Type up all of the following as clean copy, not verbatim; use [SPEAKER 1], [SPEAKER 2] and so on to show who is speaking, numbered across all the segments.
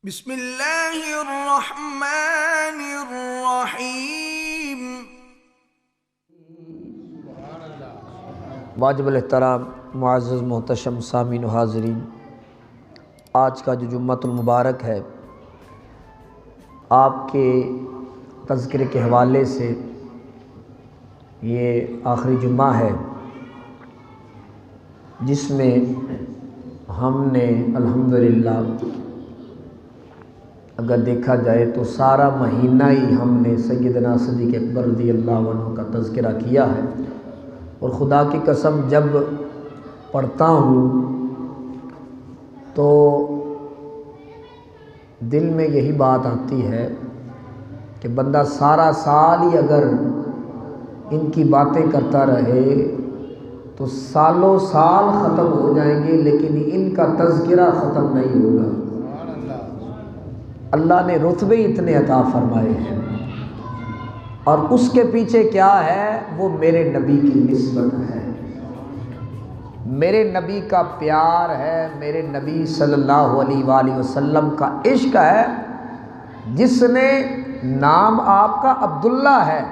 [SPEAKER 1] بسم اللہ الرحمن الرحیم۔
[SPEAKER 2] واجب الاحترام معزز محتشم سامعین و حاضرین، آج کا جو جمعۃ المبارک ہے، آپ کے تذکرے کے حوالے سے یہ آخری جمعہ ہے جس میں ہم نے الحمدللہ اگر دیکھا جائے تو سارا مہینہ ہی ہم نے سیدنا صدیق اکبر رضی اللہ عنہ کا تذکرہ کیا ہے، اور خدا کی قسم جب پڑھتا ہوں تو دل میں یہی بات آتی ہے کہ بندہ سارا سال ہی اگر ان کی باتیں کرتا رہے تو سالوں سال ختم ہو جائیں گے، لیکن ان کا تذکرہ ختم نہیں ہوگا۔ اللہ نے رتبے اتنے عطا فرمائے ہیں، اور اس کے پیچھے کیا ہے؟ وہ میرے نبی کی نسبت ہے، میرے نبی کا پیار ہے، میرے نبی صلی اللہ علیہ وآلہ وسلم کا عشق ہے، جس نے نام آپ کا عبداللہ ہے،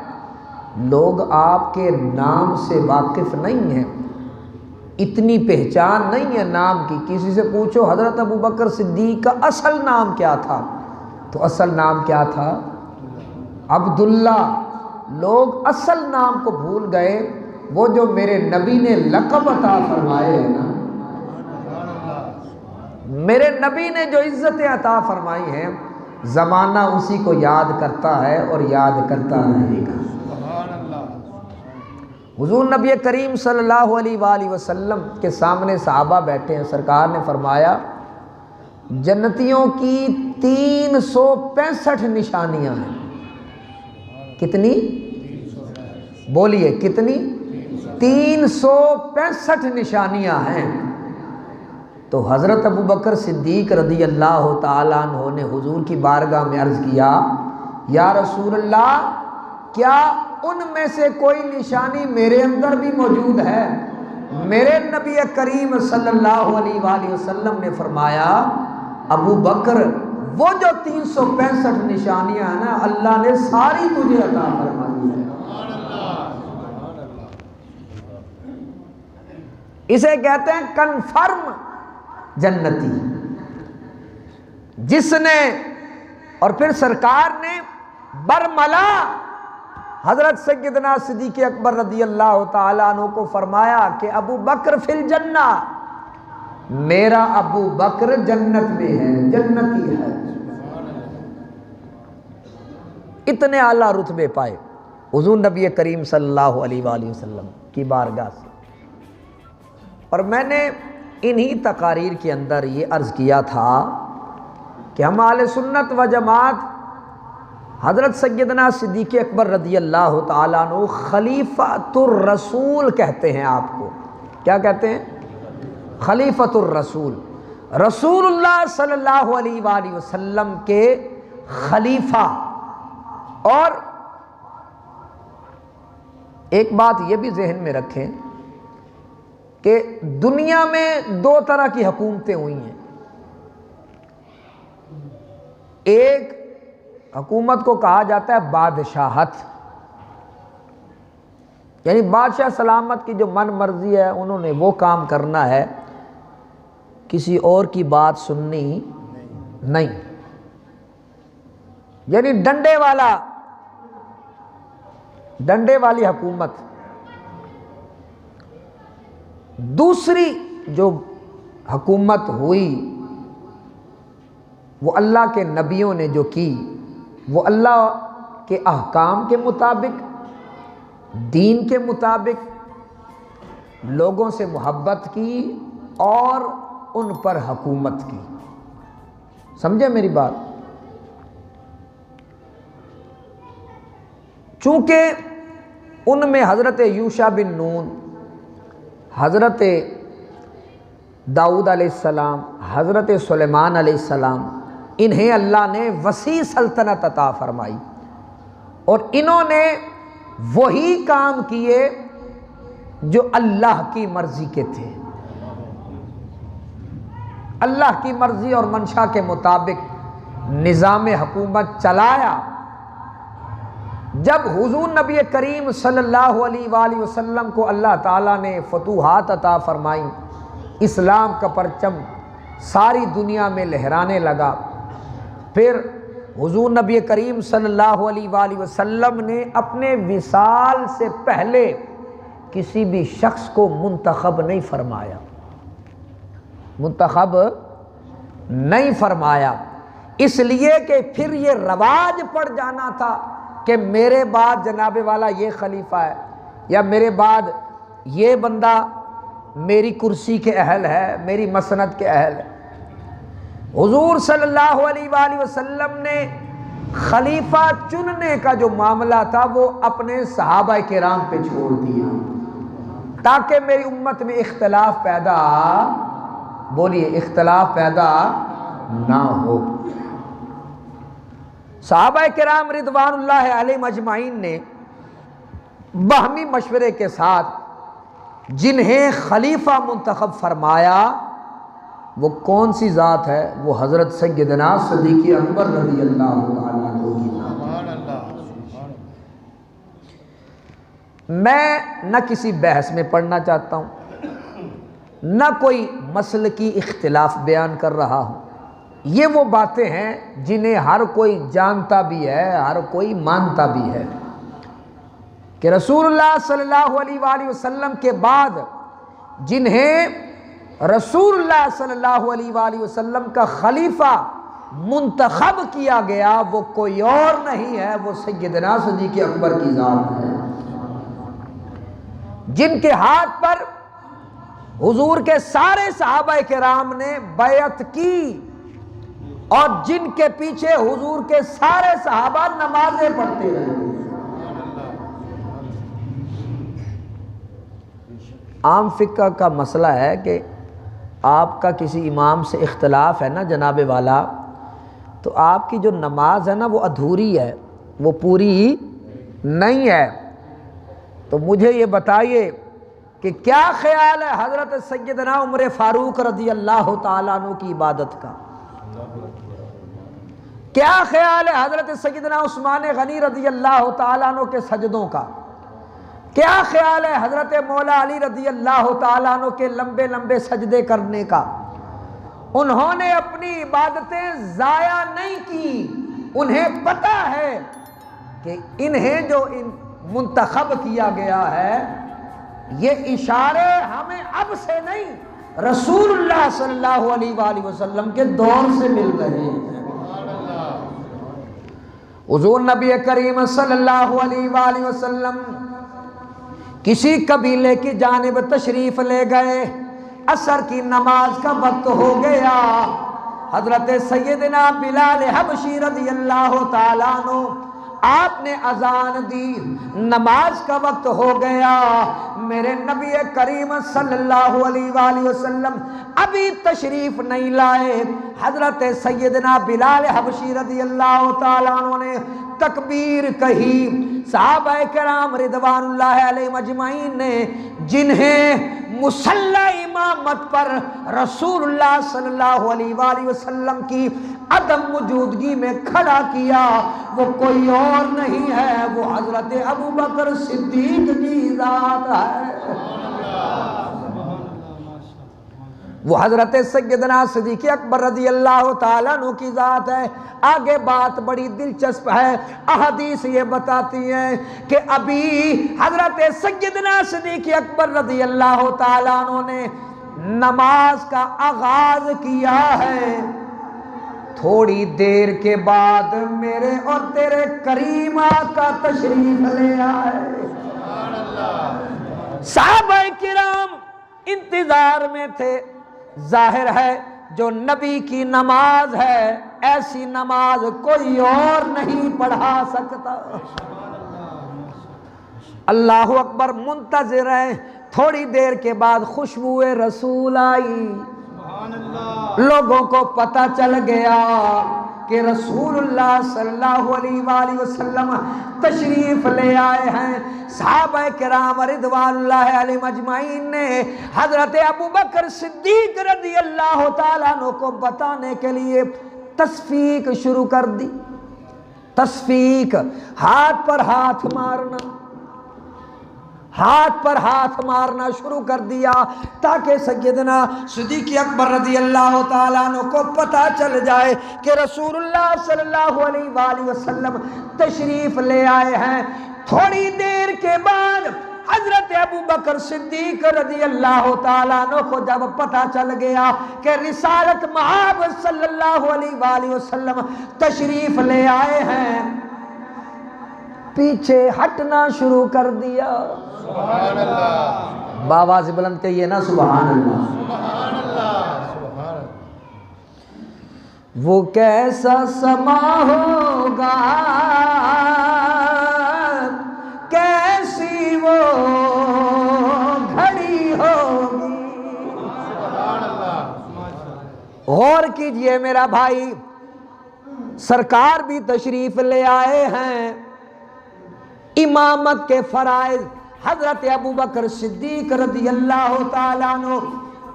[SPEAKER 2] لوگ آپ کے نام سے واقف نہیں ہیں، اتنی پہچان نہیں ہے نام کی۔ کسی سے پوچھو حضرت ابوبکر صدیق کا اصل نام کیا تھا، تو اصل نام کیا تھا؟ عبداللہ۔ لوگ اصل نام کو بھول گئے، وہ جو میرے نبی نے لقب عطا فرمائے ہیں نا، میرے نبی نے جو عزتیں عطا فرمائی ہیں، زمانہ اسی کو یاد کرتا ہے اور یاد کرتا رہے گا۔ حضور نبی کریم صلی اللہ علیہ وآلہ وسلم کے سامنے صحابہ بیٹھے ہیں، سرکار نے فرمایا جنتیوں کی 365 نشانیاں ہیں۔ کتنی؟ بولیے کتنی؟ 365 نشانیاں ہیں۔ تو حضرت ابوبکر صدیق رضی اللہ تعالیٰ عنہ نے حضور کی بارگاہ میں عرض کیا، یا رسول اللہ، کیا ان میں سے کوئی نشانی میرے اندر بھی موجود ہے؟ میرے نبی کریم صلی اللہ علیہ وآلہ وسلم نے فرمایا، ابو بکر، وہ جو 365 نشانیاں ہیں نا، اللہ نے ساری تجھے عطا فرمائی ہے۔ اسے کہتے ہیں کنفرم جنتی، جس نے، اور پھر سرکار نے برملا حضرت سیدنا صدیق اکبر رضی اللہ تعالیٰ عنہ کو فرمایا کہ ابو بکر فی الجنہ، میرا ابو بکر جنت میں ہے، جنتی ہے۔ اتنے اعلیٰ رتبے پائے حضور نبی کریم صلی اللہ علیہ وآلہ وسلم کی بارگاہ سے۔ اور میں نے انہی تقاریر کے اندر یہ عرض کیا تھا کہ ہم اہل سنت و جماعت حضرت سیدنا صدیق اکبر رضی اللہ تعالیٰ عنہ خلیفۃ الرسول کہتے ہیں۔ آپ کو کیا کہتے ہیں؟ خلیفۃ الرسول، رسول اللہ صلی اللہ علیہ وآلہ وسلم کے خلیفہ۔ اور ایک بات یہ بھی ذہن میں رکھیں کہ دنیا میں دو طرح کی حکومتیں ہوئی ہیں۔ ایک حکومت کو کہا جاتا ہے بادشاہت، یعنی بادشاہ سلامت کی جو من مرضی ہے انہوں نے وہ کام کرنا ہے، کسی اور کی بات سننی نہیں، یعنی ڈنڈے والی حکومت۔ دوسری جو حکومت ہوئی وہ اللہ کے نبیوں نے جو کی، وہ اللہ کے احکام کے مطابق، دین کے مطابق لوگوں سے محبت کی اور ان پر حکومت کی۔ سمجھے میری بات؟ چونکہ ان میں حضرت یوشع بن نون، حضرت داؤد علیہ السلام، حضرت سلیمان علیہ السلام، انہیں اللہ نے وسیع سلطنت عطا فرمائی، اور انہوں نے وہی کام کیے جو اللہ کی مرضی کے تھے۔ اللہ کی مرضی اور منشا کے مطابق نظام حکومت چلایا، جب حضور نبی کریم صلی اللہ علیہ وآلہ وسلم کو اللہ تعالیٰ نے فتوحات عطا فرمائیں، اسلام کا پرچم ساری دنیا میں لہرانے لگا، پھر حضور نبی کریم صلی اللہ علیہ وآلہ وسلم نے اپنے وصال سے پہلے کسی بھی شخص کو منتخب نہیں فرمایا، منتخب نہیں فرمایا، اس لیے کہ پھر یہ رواج پڑ جانا تھا کہ میرے بعد جناب والا یہ خلیفہ ہے، یا میرے بعد یہ بندہ میری کرسی کے اہل ہے، میری مسند کے اہل ہے۔ حضور صلی اللہ علیہ وآلہ وسلم نے خلیفہ چننے کا جو معاملہ تھا وہ اپنے صحابہ کرام پہ چھوڑ دیا، تاکہ میری امت میں اختلاف پیدا، بولیے اختلاف پیدا نہ ہو۔ صحابہ کرام رضوان اللہ علیہم اجمعین نے باہمی مشورے کے ساتھ جنہیں خلیفہ منتخب فرمایا، وہ کون سی ذات ہے؟ وہ حضرت سیدنا صدیق اکبر رضی اللہ تعالیٰ عنہ کی ذات۔ میں نہ کسی بحث میں پڑھنا چاہتا ہوں، نہ کوئی مسلکی اختلاف بیان کر رہا ہوں، یہ وہ باتیں ہیں جنہیں ہر کوئی جانتا بھی ہے، ہر کوئی مانتا بھی ہے کہ رسول اللہ صلی اللہ علیہ وآلہ وسلم کے بعد جنہیں رسول اللہ صلی اللہ علیہ وآلہ وسلم کا خلیفہ منتخب کیا گیا وہ کوئی اور نہیں ہے، وہ سیدنا صدیق اکبر کی ذات ہے، جن کے ہاتھ پر حضور کے سارے صحابہ کرام نے بیعت کی اور جن کے پیچھے حضور کے سارے صحابہ نمازیں پڑھتے رہے۔ عام فقہ کا مسئلہ ہے کہ آپ کا کسی امام سے اختلاف ہے نا جناب والا، تو آپ کی جو نماز ہے نا وہ ادھوری ہے، وہ پوری نہیں ہے۔ تو مجھے یہ بتائیے کہ کیا خیال ہے حضرت سیدنا عمر فاروق رضی اللہ تعالیٰ عنہ کی عبادت کا؟ کیا خیال ہے حضرت سیدنا عثمان غنی رضی اللہ تعالیٰ عنہ کے سجدوں کا؟ کیا خیال ہے حضرت مولا علی رضی اللہ تعالیٰ عنہ کے لمبے لمبے سجدے کرنے کا؟ انہوں نے اپنی عبادتیں ضائع نہیں کی، انہیں پتہ ہے کہ انہیں جو منتخب کیا گیا ہے یہ اشارے ہمیں اب سے نہیں، رسول اللہ صلی اللہ علیہ وآلہ وسلم کے دور سے مل رہے ہیں۔ حضور نبی کریم صلی اللہ علیہ وآلہ وسلم کسی قبیلے کی جانب تشریف لے گئے، عصر کی نماز کا وقت ہو گیا، حضرت سیدنا بلال حبشی رضی اللہ تعالیٰ عنہ آپ نے اذان دی، نماز کا وقت ہو گیا، میرے نبی کریم صلی اللہ علیہ وآلہ وسلم ابھی تشریف نہیں لائے، حضرت سیدنا بلال حبشی رضی اللہ تعالیٰ عنہ نے تکبیر کہی، صحابہ کرام رضوان اللہ علیہم اجمعین نے جنہیں مصلی امامت پر رسول اللہ صلی اللہ علیہ وآلہ وسلم کی عدم موجودگی میں کھڑا کیا، وہ کوئی اور نہیں ہے، وہ حضرت ابوبکر صدیق کی ذات ہے، وہ حضرت سیدنا صدیق اکبر رضی اللہ تعالیٰ عنہ کی ذات ہے۔ آگے بات بڑی دلچسپ ہے، احادیث یہ بتاتی ہیں کہ ابھی حضرت سیدنا صدیق اکبر رضی اللہ تعالیٰ عنہ نے نماز کا آغاز کیا ہے، تھوڑی دیر کے بعد میرے اور تیرے کریم آقا تشریف لے آئے، صحابہ کرام انتظار میں تھے، ظاہر ہے جو نبی کی نماز ہے ایسی نماز کوئی اور نہیں پڑھا سکتا، اللہ اکبر، منتظر ہیں، تھوڑی دیر کے بعد خوشبو رسول آئی، لوگوں کو پتہ چل گیا کہ رسول اللہ صلی اللہ علیہ وآلہ وسلم تشریف لے آئے ہیں۔ صحابہ کرام رضوان اللہ علیہم اجمعین نے حضرت ابوبکر صدیق رضی اللہ تعالیٰ عنہ کو بتانے کے لیے تصفیق شروع کر دی. تصفیق، ہاتھ پر ہاتھ مارنا، ہاتھ پر ہاتھ مارنا شروع کر دیا تاکہ سیدنا صدیق اکبر رضی اللہ تعالیٰ عنہ کو پتہ چل جائے کہ رسول اللہ صلی اللہ علیہ وآلہ وسلم تشریف لے آئے ہیں. تھوڑی دیر کے بعد حضرت ابو بکر صدیق رضی اللہ تعالیٰ عنہ کو جب پتہ چل گیا کہ رسالت مآب صلی اللہ علیہ وآلہ وسلم تشریف لے آئے ہیں، پیچھے ہٹنا شروع کر دیا.
[SPEAKER 3] سبحان اللہ،
[SPEAKER 2] باواز بلند کہیے نا سبحان اللہ.
[SPEAKER 3] سبحان اللہ، سبحان اللہ.
[SPEAKER 2] وہ کیسا سما ہوگا، کیسی وہ گھڑی ہوگی.
[SPEAKER 3] سبحان اللہ.
[SPEAKER 2] غور کیجئے میرا بھائی، سرکار بھی تشریف لے آئے ہیں. امامت کے فرائض حضرت ابو بکر صدیق رضی اللہ تعالیٰ عنہ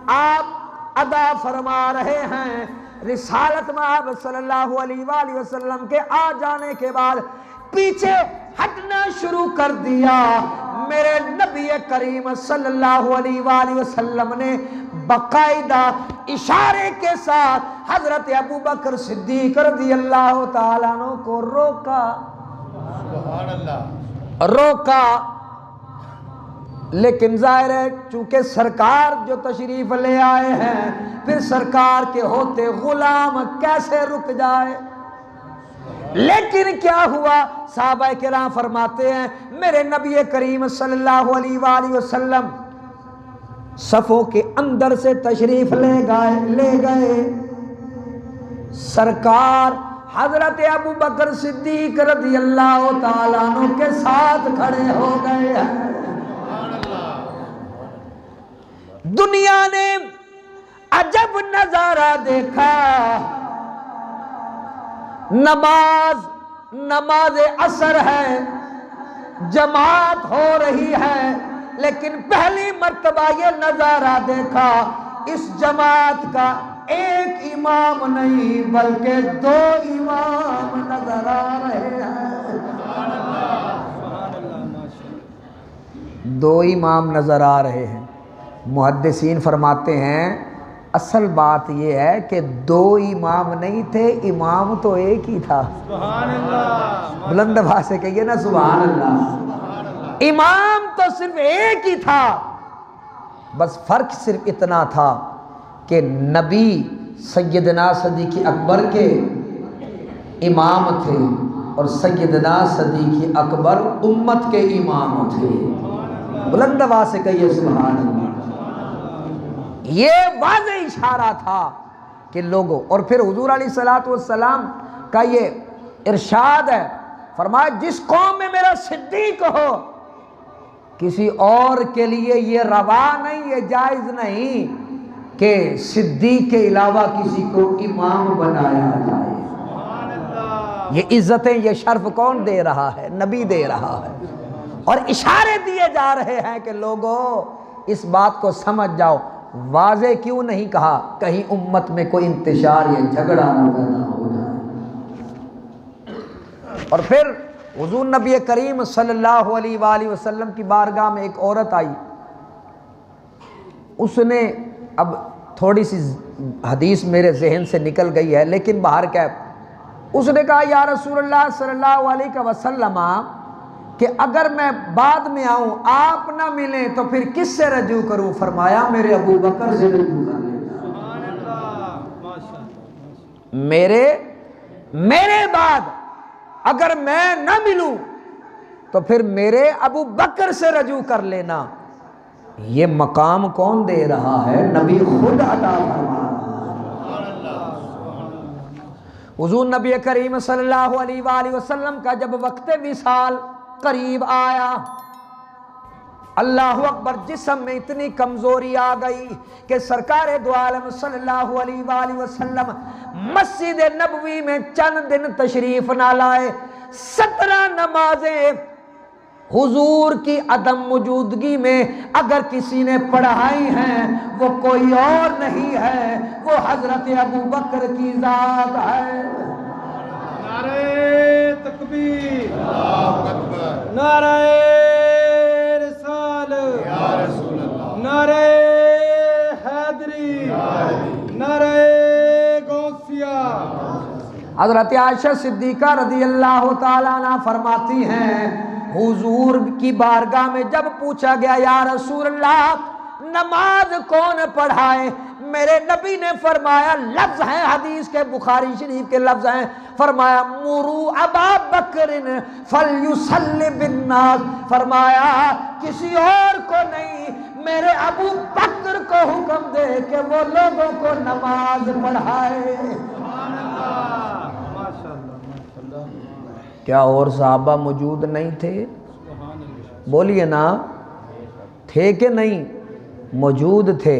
[SPEAKER 2] آپ ادا فرما رہے ہیں. رسالت مآب صلی اللہ علیہ وآلہ وسلم کے آ جانے کے بعد پیچھے ہٹنا شروع کر دیا. میرے نبی کریم صلی اللہ علیہ وآلہ وسلم نے باقاعدہ اشارے کے ساتھ حضرت ابو بکر صدیق رضی اللہ تعالیٰ عنہ کو روکا.
[SPEAKER 3] سبحان اللہ.
[SPEAKER 2] روکا. لیکن ظاہر ہے چونکہ سرکار جو تشریف لے آئے ہیں، پھر سرکار کے ہوتے غلام کیسے رک جائے. لیکن کیا ہوا، صحابہ کرام فرماتے ہیں میرے نبی کریم صلی اللہ علیہ وآلہ وسلم صفوں کے اندر سے تشریف لے گئے. سرکار حضرت ابو بکر صدیق رضی اللہ تعالیٰ عنہ کے ساتھ کھڑے ہو گئے ہیں. دنیا نے عجب نظارہ دیکھا. نماز عصر ہے، جماعت ہو رہی ہے، لیکن پہلی مرتبہ یہ نظارہ دیکھا اس جماعت کا ایک امام نہیں بلکہ دو امام نظر آ رہے ہیں. دو امام نظر آ رہے ہیں. محدثین فرماتے ہیں اصل بات یہ ہے کہ دو امام نہیں تھے، امام تو ایک ہی تھا.
[SPEAKER 3] سبحان اللہ.
[SPEAKER 2] بلند آواز سے کہیے نا سبحان اللہ. امام تو صرف ایک ہی تھا، بس فرق صرف اتنا تھا کہ نبی سیدنا صدیق اکبر کے امام تھے اور سیدنا صدیق اکبر امت کے امام تھے. بلند آواز سے کہیے سبحان اللہ. یہ واضح اشارہ تھا کہ لوگوں، اور پھر حضور علیہ الصلوۃ والسلام کا یہ ارشاد ہے، فرمایا جس قوم میں میرا صدیق ہو، کسی اور کے لیے یہ روا نہیں، یہ جائز نہیں کہ صدیق کے علاوہ کسی کو امام بنایا جائے. یہ عزتیں، یہ شرف کون دے رہا ہے؟ نبی دے رہا ہے. اور اشارے دیے جا رہے ہیں کہ لوگوں اس بات کو سمجھ جاؤ. واضح کیوں نہیں کہا کہیں امت میں کوئی انتشار یا جھگڑا نہ پیدا ہو جائے. اور پھر حضور نبی کریم صلی اللہ علیہ وآلہ وسلم کی بارگاہ میں ایک عورت آئی. اس نے، اب تھوڑی سی حدیث میرے ذہن سے نکل گئی ہے لیکن باہر کیا، اس نے کہا یا رسول اللہ صلی اللہ علیہ وسلم کہ اگر میں بعد میں آؤں آپ نہ ملیں تو پھر کس سے رجوع کروں؟ فرمایا میرے ابو بکر سے رجوع کر لینا. میرے بعد اگر میں نہ ملوں تو پھر میرے ابو بکر سے رجوع کر لینا. یہ مقام کون دے رہا ہے؟ نبی خود عطا فرما رہا ہے. حضور نبی کریم صلی اللہ علیہ وآلہ وسلم کا جب وقت وصال قریب آیا، اللہ اکبر، جسم میں اتنی کمزوری آ گئی کہ سرکار دو عالم صلی اللہ علیہ وآلہ وسلم مسجد نبوی میں چند دن تشریف نہ لائے. 17 نمازیں حضور کی عدم موجودگی میں اگر کسی نے پڑھائی ہیں وہ کوئی اور نہیں ہے، وہ حضرت ابو بکر کی ذات ہے۔
[SPEAKER 3] نعرہ تکبیر، اللہ اکبر، نعرہ رسالت، یا رسول اللہ، نعرہ حیدری، نعرہ غوثیہ۔
[SPEAKER 2] حضرت عائشہ صدیقہ رضی اللہ تعالیٰ عنہ فرماتی ہیں حضور کی بارگاہ میں جب پوچھا گیا یا رسول اللہ نماز کون پڑھائے، میرے نبی نے فرمایا، لفظ ہیں حدیث کے بخاری شریف کے لفظ ہیں، فرمایا مرو ابا بکر فلیصلی بالناس، فرمایا کسی اور کو نہیں، میرے ابو بکر کو حکم دے کہ وہ لوگوں کو نماز پڑھائے۔ کیا اور صحابہ موجود نہیں تھے؟ بولیے نا، تھے کہ نہیں؟ موجود تھے،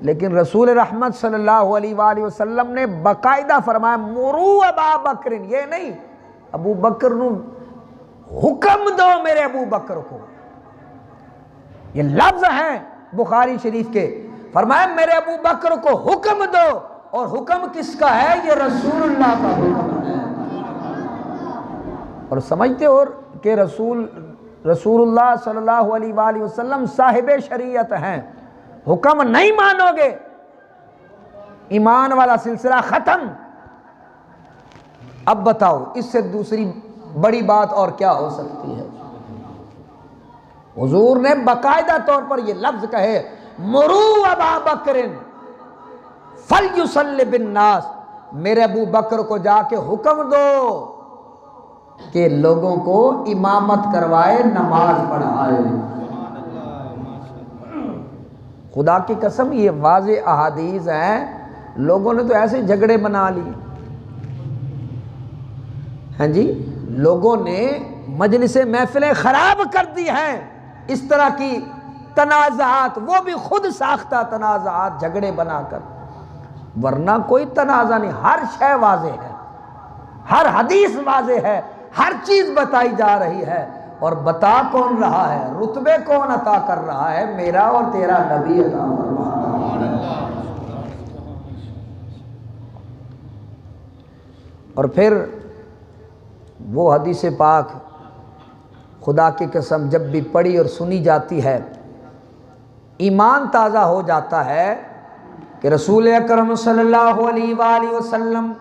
[SPEAKER 2] لیکن رسول رحمت صلی اللہ علیہ وآلہ وسلم نے باقاعدہ فرمایا مرو ابا بکر، یہ نہیں ابو بکر نو حکم دو میرے ابو بکر کو، یہ لفظ ہیں بخاری شریف کے، فرمایا میرے ابو بکر کو حکم دو، اور حکم کس کا ہے؟ یہ رسول اللہ کا حکم ہے۔ اور سمجھتے ہو کہ رسول اللہ صلی اللہ علیہ وآلہ وسلم صاحب شریعت ہیں، حکم نہیں مانو گے ایمان والا سلسلہ ختم۔ اب بتاؤ اس سے دوسری بڑی بات اور کیا ہو سکتی ہے؟ حضور نے باقاعدہ طور پر یہ لفظ کہے مرو ابا بکر فلیصلی بالناس، میرے ابو بکر کو جا کے حکم دو کہ لوگوں کو امامت کروائے، نماز پڑھائے۔ خدا کی قسم یہ واضح احادیث ہیں، لوگوں نے تو ایسے جھگڑے بنا لیے ہیں جی، لوگوں نے مجلس محفلیں خراب کر دی ہیں، اس طرح کی تنازعات، وہ بھی خود ساختہ تنازعات، جھگڑے بنا کر، ورنہ کوئی تنازع نہیں، ہر شے واضح ہے، ہر حدیث واضح ہے، ہر چیز بتائی جا رہی ہے، اور بتا کون رہا ہے، رتبے کون عطا کر رہا ہے؟ میرا اور تیرا نبی عطا فرما رہا ہے۔ اور پھر وہ حدیث پاک خدا کی قسم جب بھی پڑھی اور سنی جاتی ہے ایمان تازہ ہو جاتا ہے کہ رسول اکرم صلی اللہ علیہ وآلہ وسلم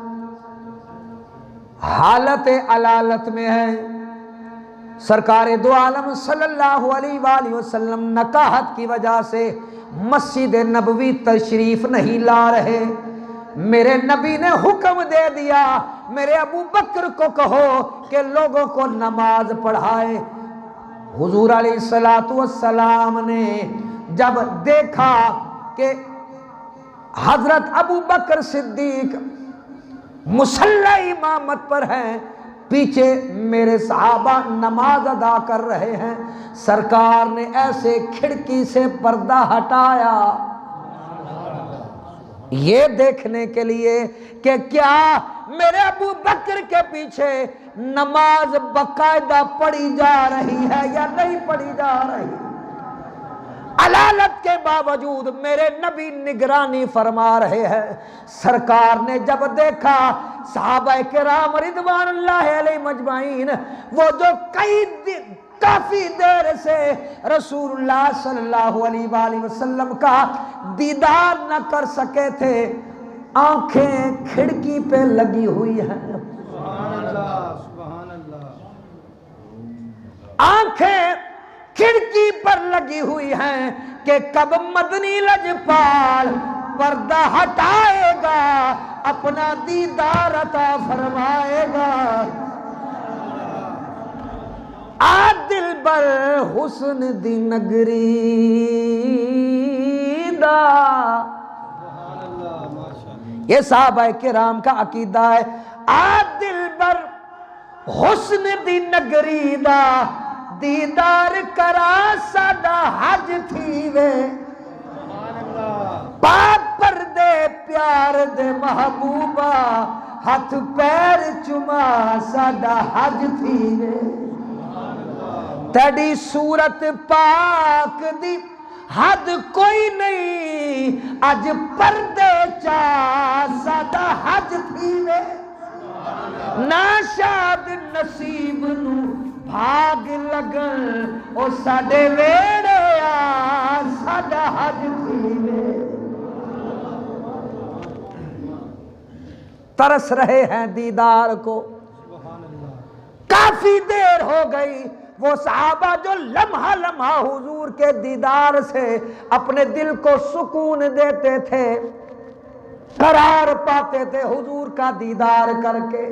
[SPEAKER 2] حالت علالت میں ہے، سرکار دو عالم صلی اللہ علیہ وآلہ وسلم نکاحت کی وجہ سے مسجد نبوی تشریف نہیں لا رہے، میرے نبی نے حکم دے دیا میرے ابو بکر کو کہو کہ لوگوں کو نماز پڑھائے۔ حضور علیہ السلام نے جب دیکھا کہ حضرت ابو بکر صدیق مصلی امامت پر ہیں، پیچھے میرے صحابہ نماز ادا کر رہے ہیں، سرکار نے ایسے کھڑکی سے پردہ ہٹایا یہ دیکھنے کے لیے کہ کیا میرے ابو بکر کے پیچھے نماز باقاعدہ پڑھی جا رہی ہے یا نہیں پڑھی جا رہی۔ علالت کے باوجود میرے نبی نگرانی فرما رہے ہیں، سرکار نے جب دیکھا صحابہ کرام رضوان اللہ علیہ مجمعین وہ جو کافی دیر سے رسول اللہ صلی اللہ علیہ وآلہ وسلم کا دیدار نہ کر سکے تھے، آنکھیں کھڑکی پہ لگی ہوئی ہیں،
[SPEAKER 3] سبحان اللہ، سبحان اللہ،
[SPEAKER 2] آنکھیں کھڑکی پر لگی ہوئی ہیں کہ کب مدنی لجپال پردہ ہٹائے گا، اپنا دیدار عطا فرمائے گا۔ آ دل بر حسن دی نگری دا، یہ صحابہ کرام کا عقیدہ ہے، آ دل بر حسن دی نگری دا دیدار کرا ساڈا حج تھی وے، پاک پردے پیار دے محبوبہ ہاتھ پیر چما ساڈا حج تھی وے۔ تیری صورت پاک دی حد کوئی نہیں اج پردے چا ساڈا حج تھی وے نا شاد نصیب نو بھاگ لگن او ساڈے ویڑے آ ساڈا حج تھی وے ترس رہے ہیں دیدار کو کافی دیر ہو گئی وہ صحابہ جو لمحہ لمحہ حضور کے دیدار سے اپنے دل کو سکون دیتے تھے قرار پاتے تھے حضور کا دیدار کر کے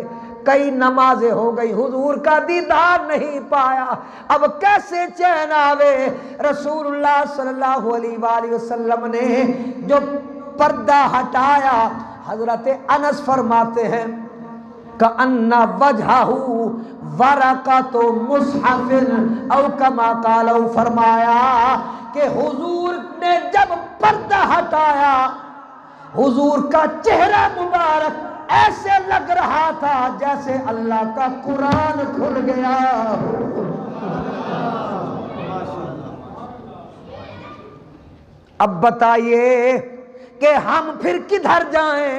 [SPEAKER 2] کئی نمازیں ہو گئی حضور کا دیدار نہیں پایا اب کیسے چین آوے رسول اللہ صلی اللہ علیہ وآلہ وسلم نے جو پردہ ہٹایا حضرت انس فرماتے ہیں کأن وجہہ ورقۃ مصحف او کما قالوا فرمایا کہ حضور نے جب پردہ ہٹایا حضور کا چہرہ مبارک ایسے لگ رہا تھا جیسے اللہ کا قرآن کھل گیا اب بتائیے کہ ہم پھر کدھر جائیں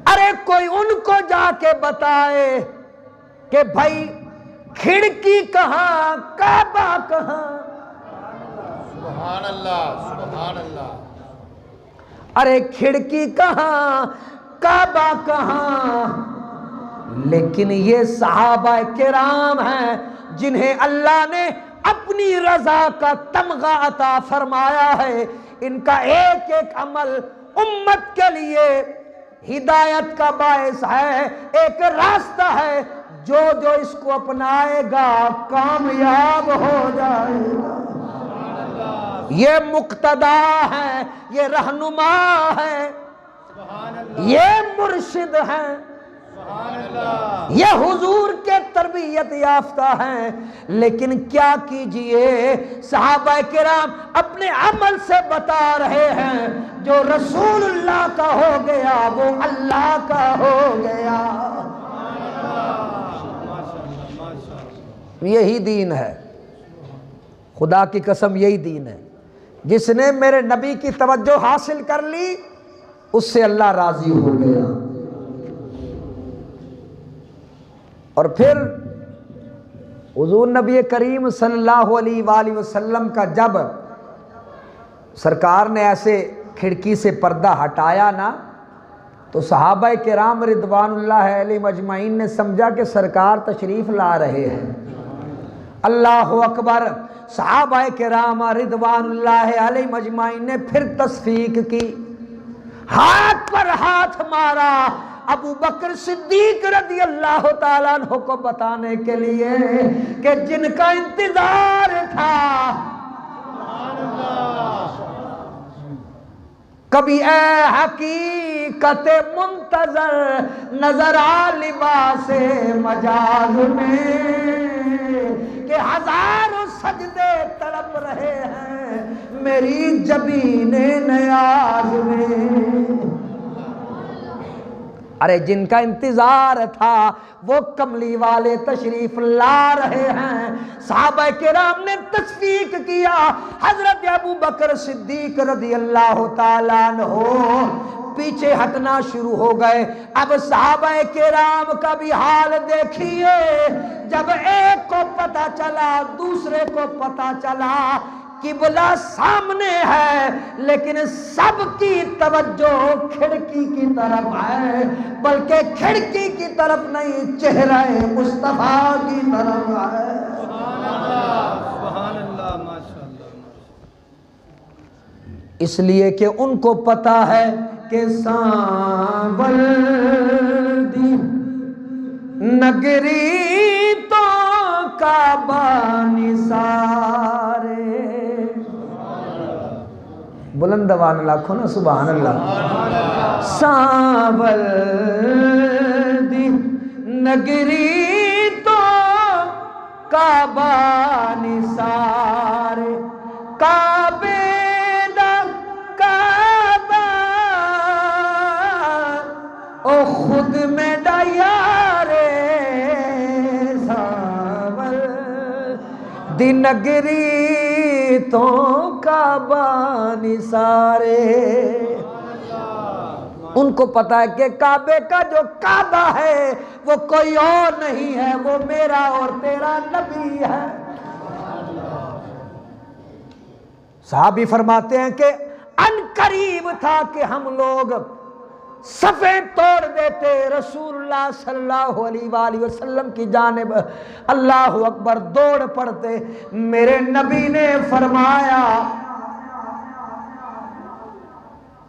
[SPEAKER 2] ارے کوئی ان کو جا کے بتائے کہ بھائی کھڑکی کہاں کعبہ کہاں
[SPEAKER 3] سبحان اللہ سبحان اللہ
[SPEAKER 2] ارے کھڑکی کہاں کعبہ کہاں لیکن یہ صحابہ کرام ہیں جنہیں اللہ نے اپنی رضا کا تمغہ عطا فرمایا ہے ان کا ایک ایک عمل امت کے لیے ہدایت کا باعث ہے ایک راستہ ہے جو جو اس کو اپنائے گا کامیاب ہو جائے گا یہ مقتدا ہے یہ رہنما ہے یہ مرشد ہیں یہ حضور کے تربیت یافتہ ہیں لیکن کیا کیجئے صحابہ کرام اپنے عمل سے بتا رہے ہیں جو رسول اللہ کا ہو گیا وہ اللہ کا ہو گیا یہی دین ہے خدا کی قسم یہی دین ہے جس نے میرے نبی کی توجہ حاصل کر لی اس سے اللہ راضی ہو گیا اور پھر حضور نبی کریم صلی اللہ علیہ وآلہ وسلم کا جب سرکار نے ایسے کھڑکی سے پردہ ہٹایا نا تو صحابہ کرام رضوان اللہ علیہم اجمعین نے سمجھا کہ سرکار تشریف لا رہے ہیں اللہ اکبر صحابہ کرام رضوان اللہ علیہم اجمعین نے پھر تصفیق کی ہاتھ پر ہاتھ مارا ابو بکر صدیق رضی اللہ تعالیٰ عنہ کو بتانے کے لیے کہ جن کا انتظار تھا کبھی اے حقیقت منتظر نظر آ لباس مجاز میں کہ ہزاروں سجدے تڑپ رہے ہیں میری جبین نیاز میں ارے جن کا انتظار تھا وہ کملی والے تشریف لا رہے ہیں صحابہ کرام نے تصفیق کیا حضرت ابو بکر صدیق رضی اللہ تعالیٰ عنہ پیچھے ہٹنا شروع ہو گئے اب صحابہ کرام کا بھی حال دیکھیے جب ایک کو پتہ چلا دوسرے کو پتہ چلا قبلہ سامنے ہے لیکن سب کی توجہ کھڑکی کی طرف ہے بلکہ کھڑکی کی طرف نہیں چہرہ مصطفیٰ کی طرف ہے
[SPEAKER 3] سبحان اللہ ماشاءاللہ
[SPEAKER 2] اس لیے کہ ان کو پتا ہے کہ سانول دی نگری تو کعبہ نثارے بلند وان لاکھو نا سبحان اللہ سانول دی نگری تو کعبہ نثارے کعبے دا کعبہ او خود میں ڈا یارے سانول دی نگری تو کعبہ سارے، ان کو پتا ہے کہ کعبے کا جو کعبہ ہے وہ کوئی اور نہیں ہے، وہ میرا اور تیرا نبی ہے۔ صحابی فرماتے ہیں کہ ان قریب تھا کہ ہم لوگ صفیں توڑ دیتے، رسول اللہ صلی اللہ علیہ وآلہ وسلم کی جانب اللہ اکبر دوڑ پڑتے۔ میرے نبی نے فرمایا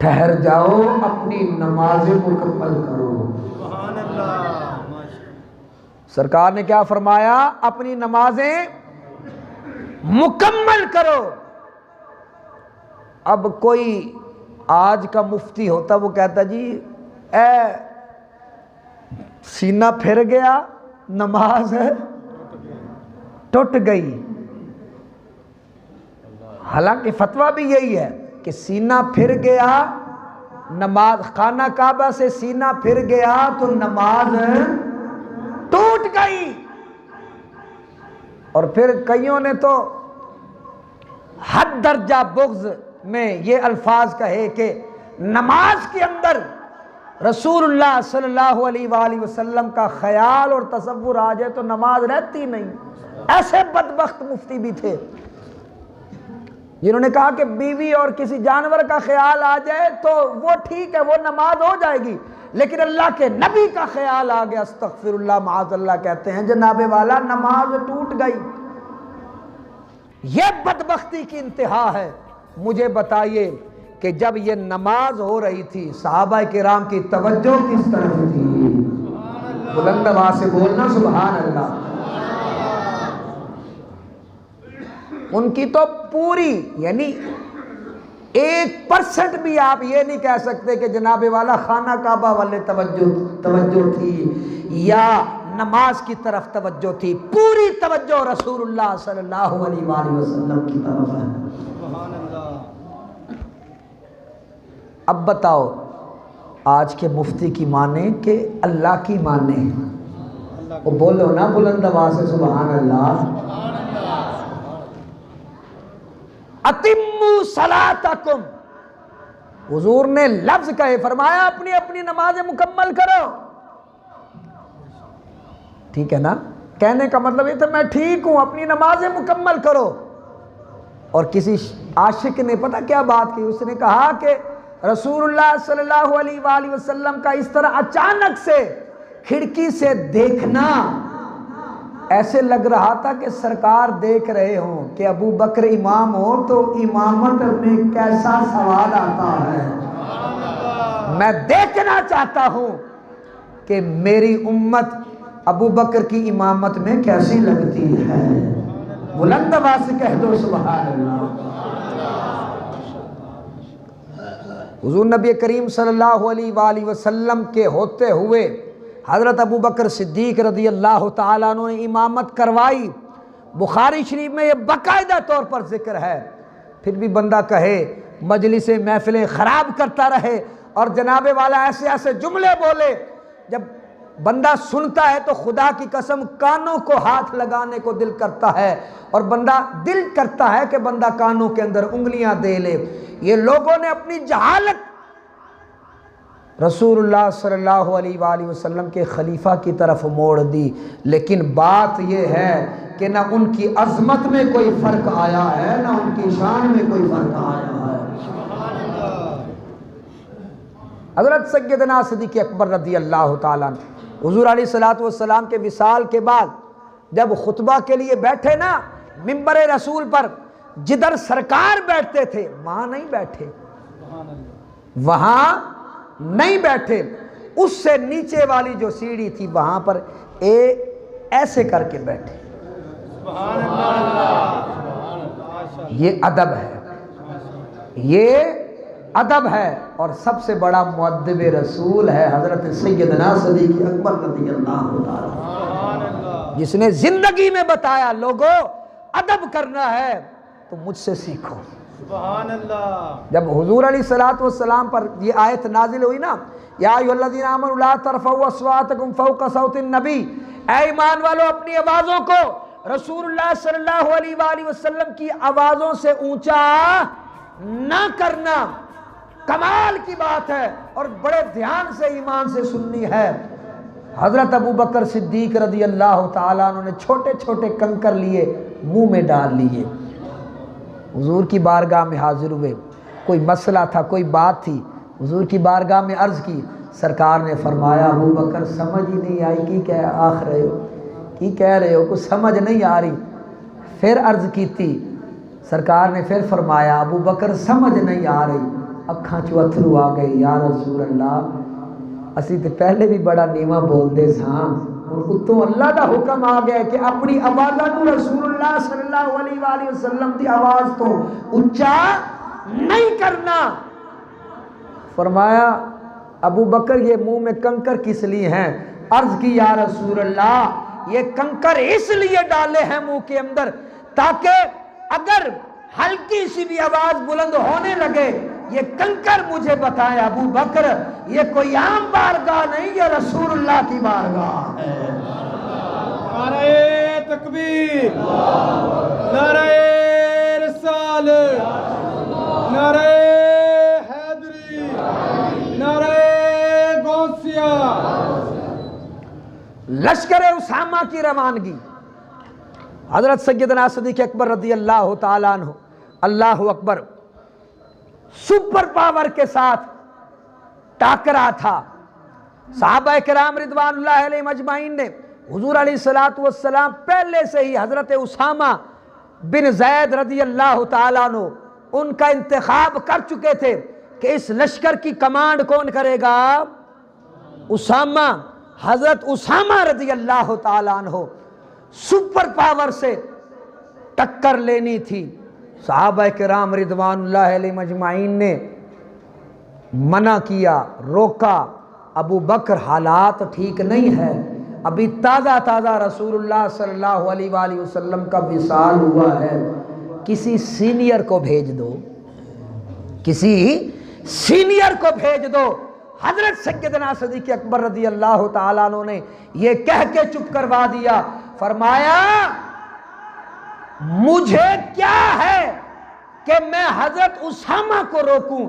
[SPEAKER 2] ٹھہر جاؤ، اپنی نماز مکمل کرو۔
[SPEAKER 3] سبحان اللہ۔
[SPEAKER 2] سرکار نے کیا فرمایا؟ اپنی نمازیں مکمل کرو۔ اب کوئی آج کا مفتی ہوتا وہ کہتا جی اے سینہ پھر گیا، نماز ٹوٹ گئی۔ حالانکہ فتویٰ بھی یہی ہے کہ سینہ پھر گیا، نماز خانہ کعبہ سے سینہ پھر گیا تو نماز ٹوٹ گئی۔ اور پھر کئیوں نے تو حد درجہ بغض میں یہ الفاظ کہے کہ نماز کے اندر رسول اللہ صلی اللہ علیہ وآلہ وسلم کا خیال اور تصور آ جائے تو نماز رہتی نہیں۔ ایسے بدبخت مفتی بھی تھے جنہوں نے کہا کہ بیوی اور کسی جانور کا خیال آ جائے تو وہ ٹھیک ہے، وہ نماز ہو جائے گی، لیکن اللہ کے نبی کا خیال آ گیا، استغفر اللہ معاذ اللہ، کہتے ہیں جناب والا نماز ٹوٹ گئی۔ یہ بدبختی کی انتہا ہے۔ مجھے بتائیے کہ جب یہ نماز ہو رہی تھی صحابہ کرام کی توجہ کس طرف تھی؟ بلند آواز سے بولنا سبحان اللہ۔ ان کی تو پوری یعنی 1% بھی آپ یہ نہیں کہہ سکتے کہ جناب والا خانہ کعبہ والے توجہ تھی یا نماز کی طرف توجہ تھی، پوری توجہ رسول اللہ صلی اللہ علیہ وآلہ وسلم کی طرف ہے۔
[SPEAKER 3] سبحان اللہ۔
[SPEAKER 2] اب بتاؤ آج کے مفتی کی مانیں کہ اللہ کی مانیں؟ وہ بولو نا بلند آواز سے سبحان اللہ۔ اتموا صلاتکم، حضور نے لفظ کہے، فرمایا اپنی اپنی نمازیں مکمل کرو۔ ٹھیک ہے نا؟ کہنے کا مطلب یہ تھا میں ٹھیک ہوں، اپنی نمازیں مکمل کرو۔ اور کسی عاشق نے پتہ کیا بات کی؟ اس نے کہا کہ رسول اللہ صلی اللہ علیہ وآلہ وسلم کا اس طرح اچانک سے کھڑکی سے دیکھنا ایسے لگ رہا تھا کہ سرکار دیکھ رہے ہوں کہ ابو بکر امام ہو تو امامت میں کیسا سوال آتا ہے۔ میں دیکھنا چاہتا ہوں کہ میری امت ابو بکر کی امامت میں کیسی لگتی ہے۔ بلند آواز سے کہہ دو سبحان اللہ۔ حضور نبی کریم صلی اللہ علیہ وآلہ وسلم کے ہوتے ہوئے حضرت ابو بکر صدیق رضی اللہ تعالیٰ عنہ نے امامت کروائی۔ بخاری شریف میں یہ باقاعدہ طور پر ذکر ہے۔ پھر بھی بندہ کہے مجلسیں محفلیں خراب کرتا رہے اور جناب والا ایسے ایسے جملے بولے، جب بندہ سنتا ہے تو خدا کی قسم کانوں کو ہاتھ لگانے کو دل کرتا ہے، اور بندہ دل کرتا ہے کہ بندہ کانوں کے اندر انگلیاں دے لے۔ یہ لوگوں نے اپنی جہالت رسول اللہ صلی اللہ علیہ وآلہ وسلم کے خلیفہ کی طرف موڑ دی، لیکن بات یہ ہے کہ نہ ان کی عظمت میں کوئی فرق آیا ہے، نہ ان کی شان میں کوئی فرق آیا ہے۔ حضرت سیدنا صدیق اکبر رضی اللہ تعالیٰ عنہ حضور علیہ الصلوۃ والسلام کے وصال کے بعد جب خطبہ کے لیے بیٹھے نا منبر رسول پر، جدھر سرکار بیٹھتے تھے وہاں نہیں بیٹھے، وہاں نہیں بیٹھے، اس سے نیچے والی جو سیڑھی تھی وہاں پر ایسے کر کے بیٹھے۔ یہ ادب ہے، یہ ادب ہے، اور سب سے بڑا مؤدب رسول ہے حضرت سیدنا صدیق اکبر رضی اللہ تعالیٰ، جس نے زندگی میں بتایا لوگوں ادب کرنا ہے تو مجھ سے سیکھو۔
[SPEAKER 3] سبحان اللہ۔
[SPEAKER 2] جب حضور علیہ الصلوۃ والسلام پر یہ آیت نازل ہوئی نا، یا ایھا الذین آمنوا لا ترفعوا اصواتکم فوق صوت النبی، اے ایمان والو اپنی آوازوں کو رسول اللہ صلی اللہ علیہ وآلہ وسلم کی آوازوں سے اونچا نہ کرنا کمال کی بات ہے، اور بڑے دھیان سے ایمان سے سننی ہے۔ حضرت ابو بکر صدیق رضی اللہ تعالیٰ عنہ نے چھوٹے چھوٹے کنکر لیے، منہ میں ڈال لیے، حضور کی بارگاہ میں حاضر ہوئے۔ کوئی مسئلہ تھا، کوئی بات تھی، حضور کی بارگاہ میں عرض کی۔ سرکار نے فرمایا ابو بکر سمجھ ہی نہیں آئی کی کہہ آخ رہے ہو، کی کہہ رہے ہو، کچھ سمجھ نہیں آ رہی۔ پھر عرض کی تھی، سرکار نے پھر فرمایا ابو بکر سمجھ نہیں آ رہی، اکھاں چو اتھرو آ گئے، یا رسول اللہ اسی تے پہلے بھی بڑا نیواں بول دے ساں، اور اتوں اللہ دا حکم آ گیا کہ اپنی آوازاں نو رسول اللہ صلی اللہ علیہ وآلہ وسلم دی آواز تو اونچا نہیں کرنا۔ فرمایا ابو بکر یہ منہ میں کنکر کس لیے ہیں؟ عرض کی یا رسول اللہ یہ کنکر اس لیے ڈالے ہیں منہ کے اندر تاکہ اگر ہلکی سی بھی آواز بلند ہونے لگے یہ کنکر مجھے بتائے ابو بکر یہ کوئی عام بارگاہ نہیں، یہ رسول اللہ کی بارگاہ ہے۔
[SPEAKER 3] نعرہ تکبیر، نعرہ رسالت، نعرہ حیدری، نعرہ غوثیہ۔
[SPEAKER 2] لشکر اسامہ کی روانگی، حضرت سیدنا صدیق اکبر رضی اللہ تعالیٰ عنہ، اللہ اکبر، سپر پاور کے ساتھ ٹاکرا تھا۔ صحابہ کرام رضوان اللہ علیہ مجمعین نے حضور علیہ السلام پہلے سے ہی حضرت اسامہ بن زید رضی اللہ تعالیٰ عنہ ان کا انتخاب کر چکے تھے کہ اس لشکر کی کمانڈ کون کرے گا؟ اسامہ۔ حضرت اسامہ رضی اللہ تعالیٰ عنہ سپر پاور سے ٹکر لینی تھی۔ صحابہ کرام رضوان اللہ علیہ مجمعین نے منع کیا، روکا۔ ابو بکر حالات ٹھیک نہیں ہے، ابھی تازہ تازہ رسول اللہ صلی اللہ علیہ وآلہ وسلم کا وصال ہوا ہے، کسی سینئر کو بھیج دو، کسی سینئر کو بھیج دو۔ حضرت سیدنا صدیق اکبر رضی اللہ تعالیٰ عنہ نے یہ کہہ کے چپ کروا دیا۔ فرمایا مجھے کیا ہے کہ میں حضرت اسامہ کو روکوں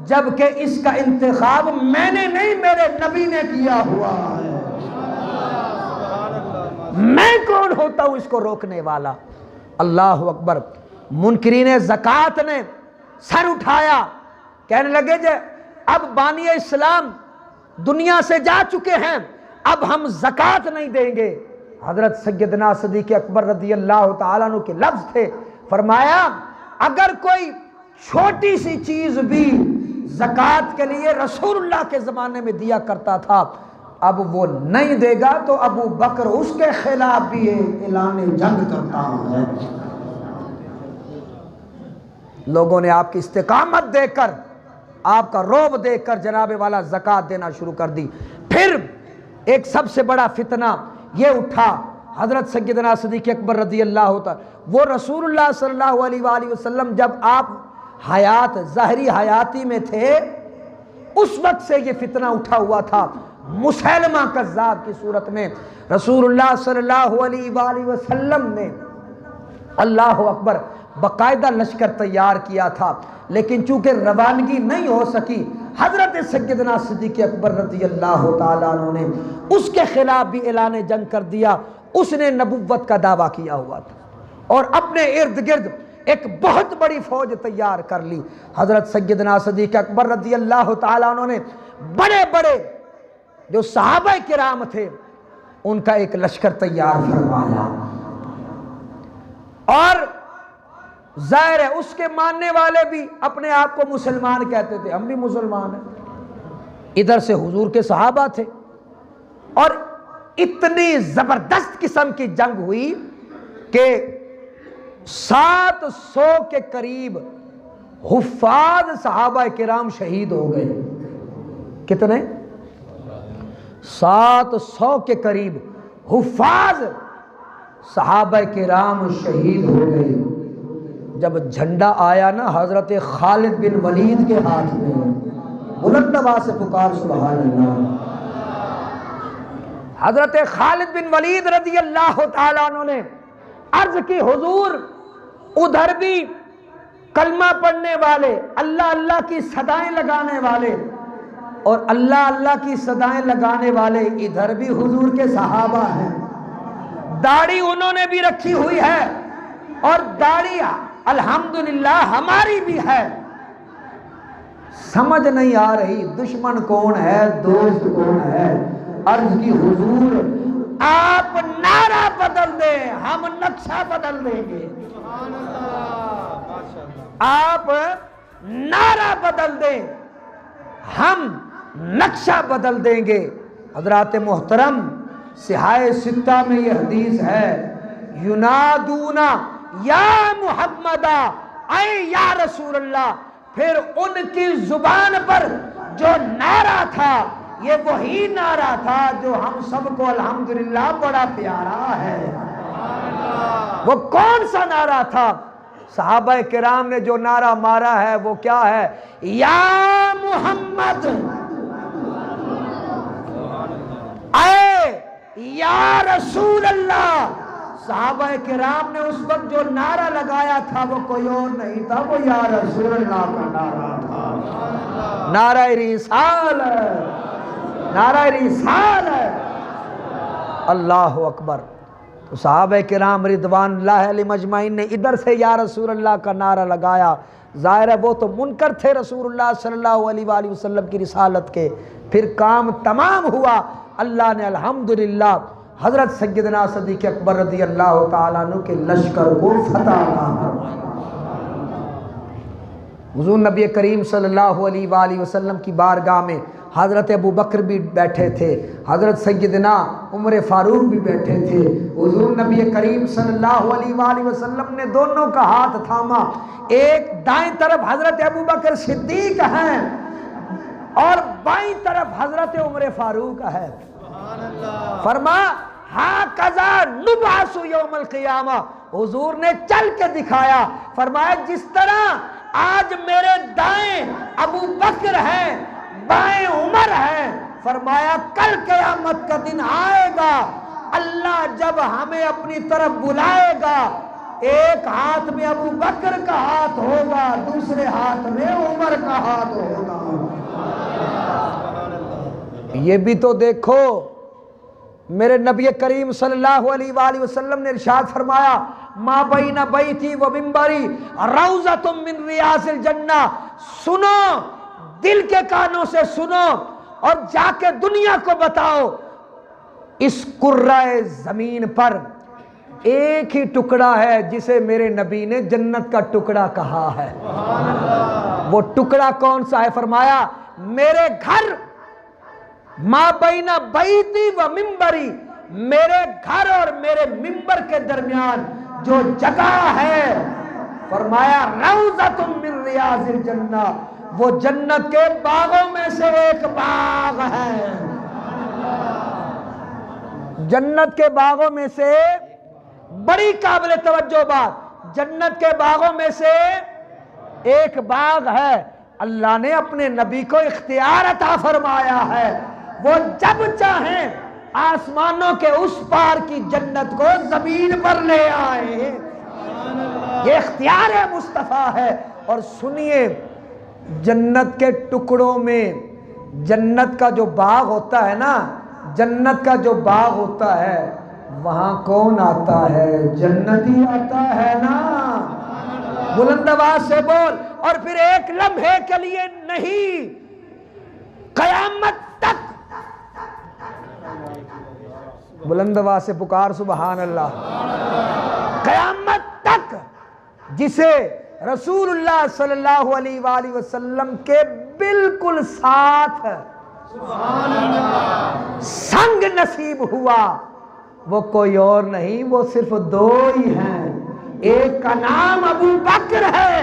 [SPEAKER 2] جبکہ اس کا انتخاب میں نے نہیں میرے نبی نے کیا ہوا ہے، میں کون ہوتا ہوں اس کو روکنے والا؟ اللہ اکبر۔ منکرین زکوٰۃ نے سر اٹھایا، کہنے لگے جے اب بانی اسلام دنیا سے جا چکے ہیں، اب ہم زکوٰۃ نہیں دیں گے۔ حضرت سیدنا صدیق اکبر رضی اللہ تعالیٰ عنہ کے لفظ تھے، فرمایا اگر کوئی چھوٹی سی چیز بھی زکوٰۃ کے لیے رسول اللہ کے زمانے میں دیا کرتا تھا اب وہ نہیں دے گا تو ابو بکر اس کے خلاف بھی اعلان جنگ کرتا ہے۔ لوگوں نے آپ کی استقامت دیکھ کر، آپ کا روب دیکھ کر جناب والا زکوٰۃ دینا شروع کر دی۔ پھر ایک سب سے بڑا فتنہ یہ اٹھا، حضرت سیدنا صدیق اکبر رضی اللہ تعالیٰ، وہ رسول اللہ صلی اللہ علیہ وآلہ وسلم جب آپ حیات ظاہری حیاتی میں تھے اس وقت سے یہ فتنہ اٹھا ہوا تھا۔ مسیلمہ کذاب کی صورت میں رسول اللہ صلی اللہ علیہ وآلہ وسلم نے اللہ اکبر باقاعدہ لشکر تیار کیا تھا، لیکن چونکہ روانگی نہیں ہو سکی حضرت سیدنا صدیق اکبر رضی اللہ تعالیٰ عنہ نے اس کے خلاف بھی اعلان جنگ کر دیا۔ اس نے نبوت کا دعویٰ کیا ہوا تھا اور اپنے ارد گرد ایک بہت بڑی فوج تیار کر لی۔ حضرت سیدنا صدیق اکبر رضی اللہ تعالیٰ عنہ نے بڑے بڑے جو صحابہ کرام تھے ان کا ایک لشکر تیار فرمایا، اور ظاہر ہے اس کے ماننے والے بھی اپنے آپ کو مسلمان کہتے تھے، ہم بھی مسلمان ہیں۔ ادھر سے حضور کے صحابہ تھے اور اتنی زبردست قسم کی جنگ ہوئی کہ 700 کے قریب حفاظ صحابہ کرام شہید ہو گئے۔ کتنے؟ 700 کے قریب حفاظ صحابہ کرام شہید ہو گئے۔ جب جھنڈا آیا نا حضرت خالد بن ولید کے ہاتھ میں، بلند آواز سے پکار سبحان اللہ، حضرت خالد بن ولید رضی اللہ تعالیٰ عنہ نے عرض کی حضور ادھر بھی کلمہ پڑھنے والے، اللہ اللہ کی صدائیں لگانے والے، اور اللہ اللہ کی صدائیں لگانے والے ادھر بھی حضور کے صحابہ ہیں، داڑھی انہوں نے بھی رکھی ہوئی ہے اور داڑھی الحمدللہ ہماری بھی ہے، سمجھ نہیں آ رہی دشمن کون ہے دوست کون ہے۔ عرض کی حضور آپ نعرہ بدل دیں ہم نقشہ بدل دیں گے، آپ نعرہ بدل دیں ہم نقشہ بدل دیں گے۔ حضرات محترم صحاح ستہ میں یہ حدیث ہے، ینادونا یا محمد اے یا رسول اللہ، پھر ان کی زبان پر جو نعرہ تھا یہ وہی نعرہ تھا جو ہم سب کو الحمدللہ بڑا پیارا ہے۔ وہ کون سا نعرہ تھا؟ صحابہ کرام نے جو نعرہ مارا ہے وہ کیا ہے؟ یا محمد، اے یا رسول اللہ۔ صحابہ کرام نے اس وقت جو نعرہ لگایا تھا وہ کوئی اور نہیں تھا، وہ یا رسول اللہ کا نعرہ تھا، نعرہ رسالت، نعرہ رسالت۔ اللہ اکبر۔ تو صحابہ کرام رضوان اللہ علیہ مجمعین نے ادھر سے یا رسول اللہ کا نعرہ لگایا، ظاہر ہے وہ تو منکر تھے رسول اللہ صلی اللہ علیہ وآلہ وسلم کی رسالت کے۔ پھر کام تمام ہوا، اللہ نے الحمدللہ حضرت سیدنا صدیق اکبر رضی اللہ تعالیٰ عنہ کے لشکر کو فتح عطا فرمایا۔ حضور نبی کریم صلی اللہ علیہ وآلہ وسلم کی بارگاہ میں حضرت ابو بکر بھی بیٹھے تھے، حضرت سیدنا عمر فاروق بھی بیٹھے تھے۔ حضور نبی کریم صلی اللہ علیہ وآلہ وسلم نے دونوں کا ہاتھ تھاما، ایک دائیں طرف حضرت ابو بکر صدیق ہیں اور بائیں طرف حضرت عمر فاروق ہے۔ فرما ہاکذا نبعث یوم القیامہ، حضور نے چل کے دکھایا، فرمایا جس طرح آج میرے دائیں ابو بکر ہیں بائیں عمر ہے، فرمایا کل قیامت کا دن آئے گا، اللہ جب ہمیں اپنی طرف بلائے گا ایک ہاتھ میں ابو بکر کا ہاتھ ہوگا، دوسرے ہاتھ میں عمر کا ہاتھ ہوگا۔ یہ بھی تو دیکھو میرے نبی کریم صلی اللہ علیہ وآلہ وسلم نے ارشاد فرمایا ما بین بیتی و منبری روضۃ من ریاض الجنہ، سنو دل کے کانوں سے سنو اور جا کے دنیا کو بتاؤ، اس کرۂ زمین پر ایک ہی ٹکڑا ہے جسے میرے نبی نے جنت کا ٹکڑا کہا ہے۔ وہ ٹکڑا کون سا ہے؟ فرمایا میرے گھر ما بین بیتی و منبری، میرے گھر اور میرے منبر کے درمیان جو جگہ ہے، فرمایا روضۃ من ریاض الجنہ، وہ جنت کے باغوں میں سے ایک باغ ہے، جنت کے باغوں میں سے بڑی قابل توجہ بات، جنت کے باغوں میں سے ایک باغ ہے۔ اللہ نے اپنے نبی کو اختیار عطا فرمایا ہے، وہ جب چاہیں آسمانوں کے اس پار کی جنت کو زمین پر لے آئے، یہ اختیار مصطفیٰ ہے۔ اور سنیے جنت کے ٹکڑوں میں جنت کا جو باغ ہوتا ہے نا، جنت کا جو باغ ہوتا ہے وہاں کون آتا ہے؟ جنتی آتا ہے نا، بلند آواز سے بول۔ اور پھر ایک لمحے کے لیے نہیں، قیامت تک، بلند آواز سے پکار سبحان اللہ، قیامت تک جسے رسول اللہ صلی اللہ علیہ وآلہ وسلم کے بالکل ساتھ سنگ نصیب ہوا، وہ کوئی اور نہیں، وہ صرف دو ہی ہیں، ایک کا نام ابو بکر ہے،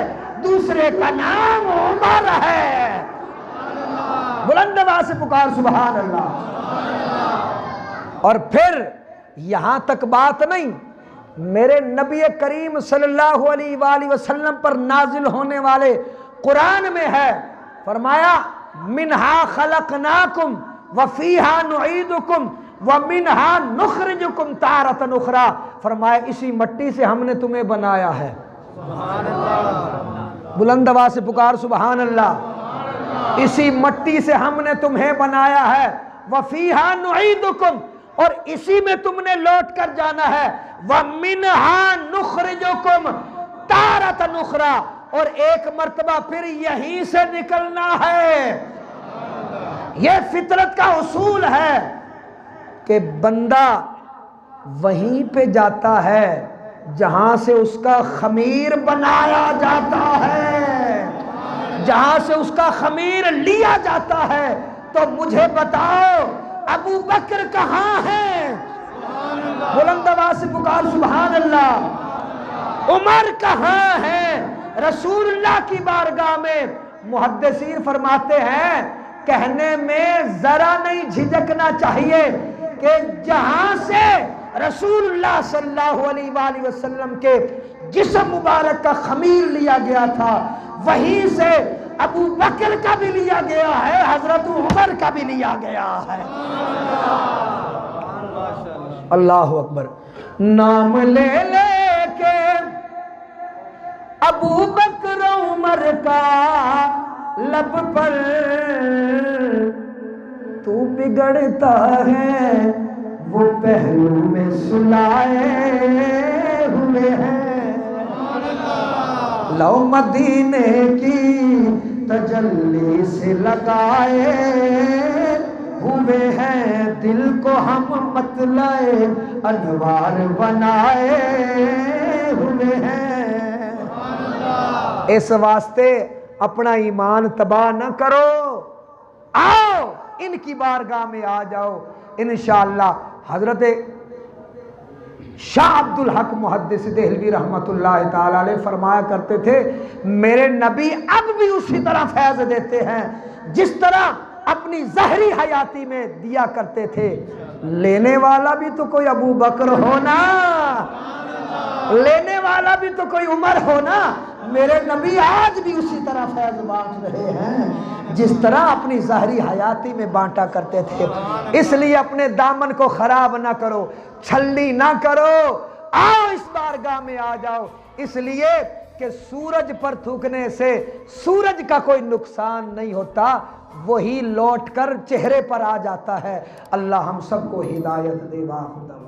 [SPEAKER 2] دوسرے کا نام عمر ہے۔ بلند آواز سے پکار سبحان اللہ۔ اور پھر یہاں تک بات نہیں، میرے نبی کریم صلی اللہ علیہ وآلہ وسلم پر نازل ہونے والے قرآن میں ہے، فرمایا منہا خلقناکم وفیہا نعیدکم وَمِنْهَا نُخْرِجُكُمْ تَارَةً أُخْرَى، فرمایا اسی مٹی سے ہم نے تمہیں بنایا ہے. بلند آواز سے پکار سبحان اللہ. اسی مٹی سے ہم نے تمہیں بنایا ہے. وَفِيهَا نُعِيدُكُمْ، اور اسی میں تم نے لوٹ کر جانا ہے. وَمِنْهَا نُخْرِجُكُمْ تَارَةً أُخْرَى، اور ایک مرتبہ پھر یہیں سے نکلنا ہے. یہ فطرت کا اصول ہے کہ بندہ وہیں پہ جاتا ہے جہاں سے اس کا خمیر بنایا جاتا ہے، جہاں سے اس کا خمیر لیا جاتا ہے. تو مجھے بتاؤ ابو بکر کہاں ہیں؟ بلند آواز سے پکار سبحان اللہ. عمر کہاں ہیں؟ رسول اللہ کی بارگاہ میں محدثین فرماتے ہیں کہنے میں ذرا نہیں جھجکنا چاہیے کہ جہاں سے رسول اللہ صلی اللہ علیہ وآلہ وسلم کے جسم مبارک کا خمیر لیا گیا تھا وہیں سے ابو بکر کا بھی لیا گیا ہے، حضرت عمر کا بھی لیا گیا ہے. اللہ اکبر. نام لے لے کے ابو بکر عمر کا لب پر تو بگڑتا ہے، وہ پہلو میں سلائے ہوئے ہیں. لو مدینے کی تجلی سے لگائے ہوئے ہیں، دل کو ہم مطلع انوار بنائے ہوئے ہیں. اس واسطے اپنا ایمان تباہ نہ کرو، آؤ ان کی بارگاہ میں آ جاؤ انشاءاللہ. حضرت شاہ عبد الحق محدث دہلوی رحمت اللہ تعالی علیہ فرمایا کرتے تھے میرے نبی اب بھی اسی طرح فیض دیتے ہیں جس طرح اپنی ظاہری حیاتی میں دیا کرتے تھے. لینے والا بھی تو کوئی ابو بکر ہونا، لینے والا بھی تو کوئی عمر ہونا. میرے نبی آج بھی اسی طرح فیض بانٹ رہے ہیں جس طرح اپنی ظاہری حیاتی میں بانٹا کرتے تھے. اس لیے اپنے دامن کو خراب نہ کرو، چھلنی نہ کرو، آؤ اس بارگاہ میں آ جاؤ. اس لیے کہ سورج پر تھوکنے سے سورج کا کوئی نقصان نہیں ہوتا، وہی لوٹ کر چہرے پر آ جاتا ہے. اللہ ہم سب کو ہدایت دے. واہ.